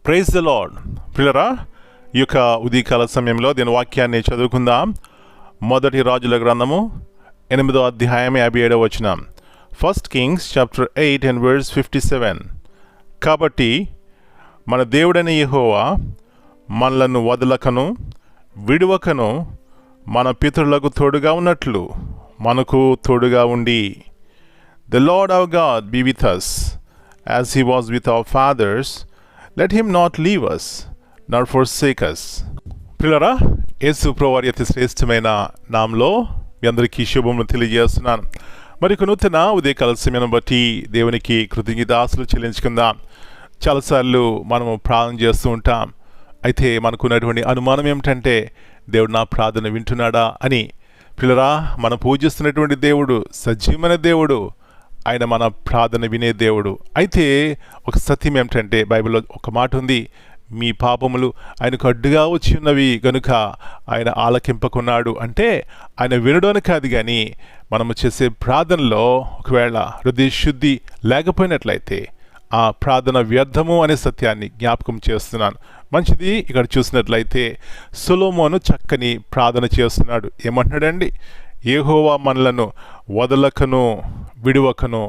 Praise the lord. ప్రియులారా, ఈ యొక్క ఉదయకాల సమయంలో దీని వాక్యాన్ని చదువుకుందాం. మొదటి రాజుల గ్రంథము 8వ అధ్యాయం 57వ వచనం. 1 Kings chapter 8 and verse 57. కాబట్టి మన దేవుడైన యెహోవా మనలను వదలకను విడువకను మన పితరులకు తోడుగా ఉన్నట్లు మనకు తోడుగా ఉండి. The Lord our God be with us, as he was with our fathers. Let him not leave us, nor forsake us. ప్రియులారా, యేసు ప్రభువారి అతి శ్రేష్టమైన నామములో మీ అందరికీ శుభములు తెలియజేస్తున్నాను. మరి నూతన ఉదయకాల సమయాన్ని బట్టి దేవునికి కృతజ్ఞతాస్తులు చెల్లించుకుందాం. చాలాసార్లు మనము ప్రార్థన చేస్తూ ఉంటాం. అయితే మనకున్నటువంటి అనుమానం ఏమిటంటే, దేవుడు నా ప్రార్థన వింటున్నాడా అని. ప్రియులారా, మనం పూజిస్తున్నటువంటి దేవుడు సజీవమైన దేవుడు. ఆయన మన ప్రార్థన వినే దేవుడు. అయితే ఒక సత్యం ఏమిటంటే, బైబిల్లో ఒక మాట ఉంది, మీ పాపములు ఆయనకు అడ్డుగా వచ్చి ఉన్నవి గనుక ఆయన ఆలకింపకున్నాడు. అంటే ఆయన వినడానికి కాదు, కానీ మనము చేసే ప్రార్థనలో ఒకవేళ హృదయ శుద్ధి లేకపోయినట్లయితే ఆ ప్రార్థన వ్యర్థము అనే సత్యాన్ని జ్ఞాపకం చేస్తున్నాను. మంచిది. ఇక్కడ చూసినట్లయితే సొలొమోను చక్కని ప్రార్థన చేస్తున్నాడు. ఏమంటున్నాడండి? యెహోవా మనలను వదలకను విడువకను.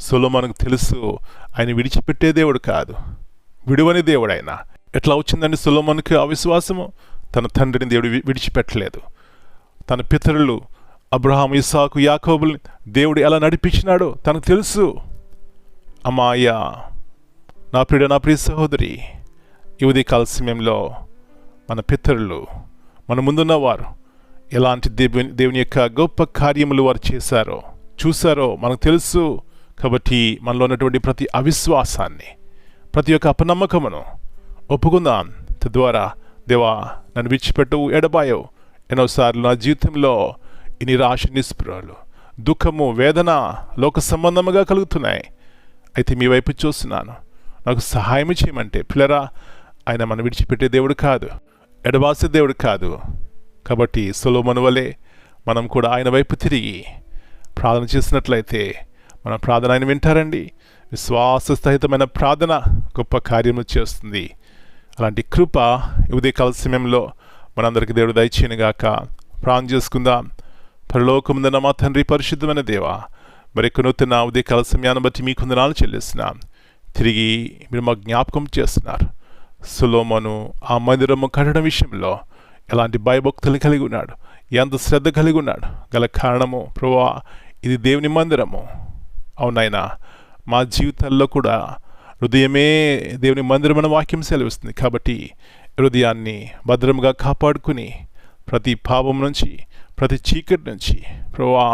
సొలొమోనుకు తెలుసు, ఆయన విడిచిపెట్టే దేవుడు కాదు, విడువని దేవుడు ఆయన. ఎట్లా వచ్చిందండి సొలొమోనుకి అవిశ్వాసము? తన తండ్రిని దేవుడు విడిచిపెట్టలేదు. తన పితరులు అబ్రహాము, ఇస్సాకు, యాకోబుల్ని దేవుడు ఎలా నడిపించినాడో తనకు తెలుసు. అమ్మాయ్యా, నా ప్రియ సహోదరి, ఈ ఉదయకాల సమయంలో మన పితరులు, మన ముందున్నవారు ఎలాంటి దేవుని యొక్క గొప్ప కార్యములు వారు చేశారో చూశారో మనకు తెలుసు. కాబట్టి మనలో ఉన్నటువంటి ప్రతి అవిశ్వాసాన్ని, ప్రతి ఒక్క అపనమ్మకమును ఒప్పుకుందాం. తద్వారా దేవా నన్ను విడిచిపెట్టవు, ఎడబాయవు. ఎన్నోసార్లు నా జీవితంలో ఈ నిరాశ, నిస్పృహలు, దుఃఖము, వేదన లోక సంబంధముగా కలుగుతున్నాయి. అయితే మీ వైపు చూస్తున్నాను, నాకు సహాయం చేయమంటే. పిల్లరా, ఆయన మనం విడిచిపెట్టే దేవుడు కాదు, ఎడబాసే దేవుడు కాదు. కాబట్టి సొలొమోను వలె మనం కూడా ఆయన వైపు తిరిగి ప్రార్థన చేసినట్లయితే మన ప్రార్థన ఆయన వింటారండి. విశ్వాసస్థితమైన ప్రార్థన గొప్ప కార్యము చేస్తుంది. అలాంటి కృప ఉదయకాల సమయంలో మనందరికీ దేవుడు దయచేయనుగాక. ప్రార్థన చేసుకుందాం. పరలోకముందున్న మా తండ్రి, పరిశుద్ధమైన దేవా, మరి నూతన ఉదయకాల సమయాన్ని బట్టి మీకు వందనాలు చెల్లిస్తున్నాం. తిరిగి మీరు మా జ్ఞాపకం చేస్తున్నారు. సొలొమోను ఆ మందిరము కట్టడం విషయంలో ఎలాంటి భయభక్తులు కలిగి ఉన్నాడు, ఎంత శ్రద్ధ కలిగి ఉన్నాడు. గల కారణము ప్రభువా, ఇది దేవుని మందిరము. అవునైనా మా జీవితాల్లో కూడా హృదయమే దేవుని మందిరం అనే వాక్యం సెలవిస్తుంది. కాబట్టి హృదయాన్ని భద్రముగా కాపాడుకుని ప్రతి పాపం నుంచి, ప్రతి చీకటి నుంచి ప్రభువా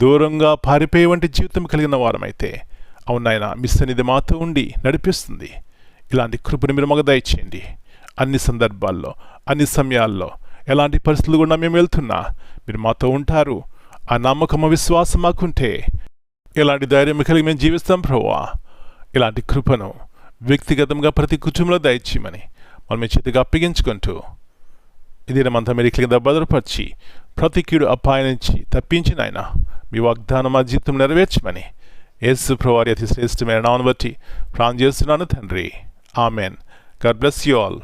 దూరంగా పారిపోయే వంటి జీవితం కలిగిన వారమైతే, అవునైనా మీ సన్నిధి మాతో ఉండి నడిపిస్తుంది. ఇలాంటి కృపను మీరు మాకు దయచేయండి. అన్ని సందర్భాల్లో, అన్ని సమయాల్లో, ఎలాంటి పరిస్థితులు కూడా మేము వెళ్తున్నా మీరు మాతో ఉంటారు. ఆ నమ్మకం, విశ్వాసం మాకుంటే ఎలాంటి ధైర్యం కలిగి మేము జీవిస్తాం ప్రభువా. ఇలాంటి కృపను వ్యక్తిగతంగా ప్రతి కుటుంబంలో దయచేయమని మనం మీ చేతిగా అప్పగించుకుంటూ ఈ దినమంతా మీరు ఇట్లా భద్రపరిచి ప్రతి కీడు అపాయం నుంచి తప్పించిన ఆయన మీ వాగ్దానం మా జీవితం నెరవేర్చమని యేసు ప్రభువారి అతి శ్రేష్టమైన నామమును బట్టి ప్రార్థన చేస్తున్నాను తండ్రి. Amen. God bless you all.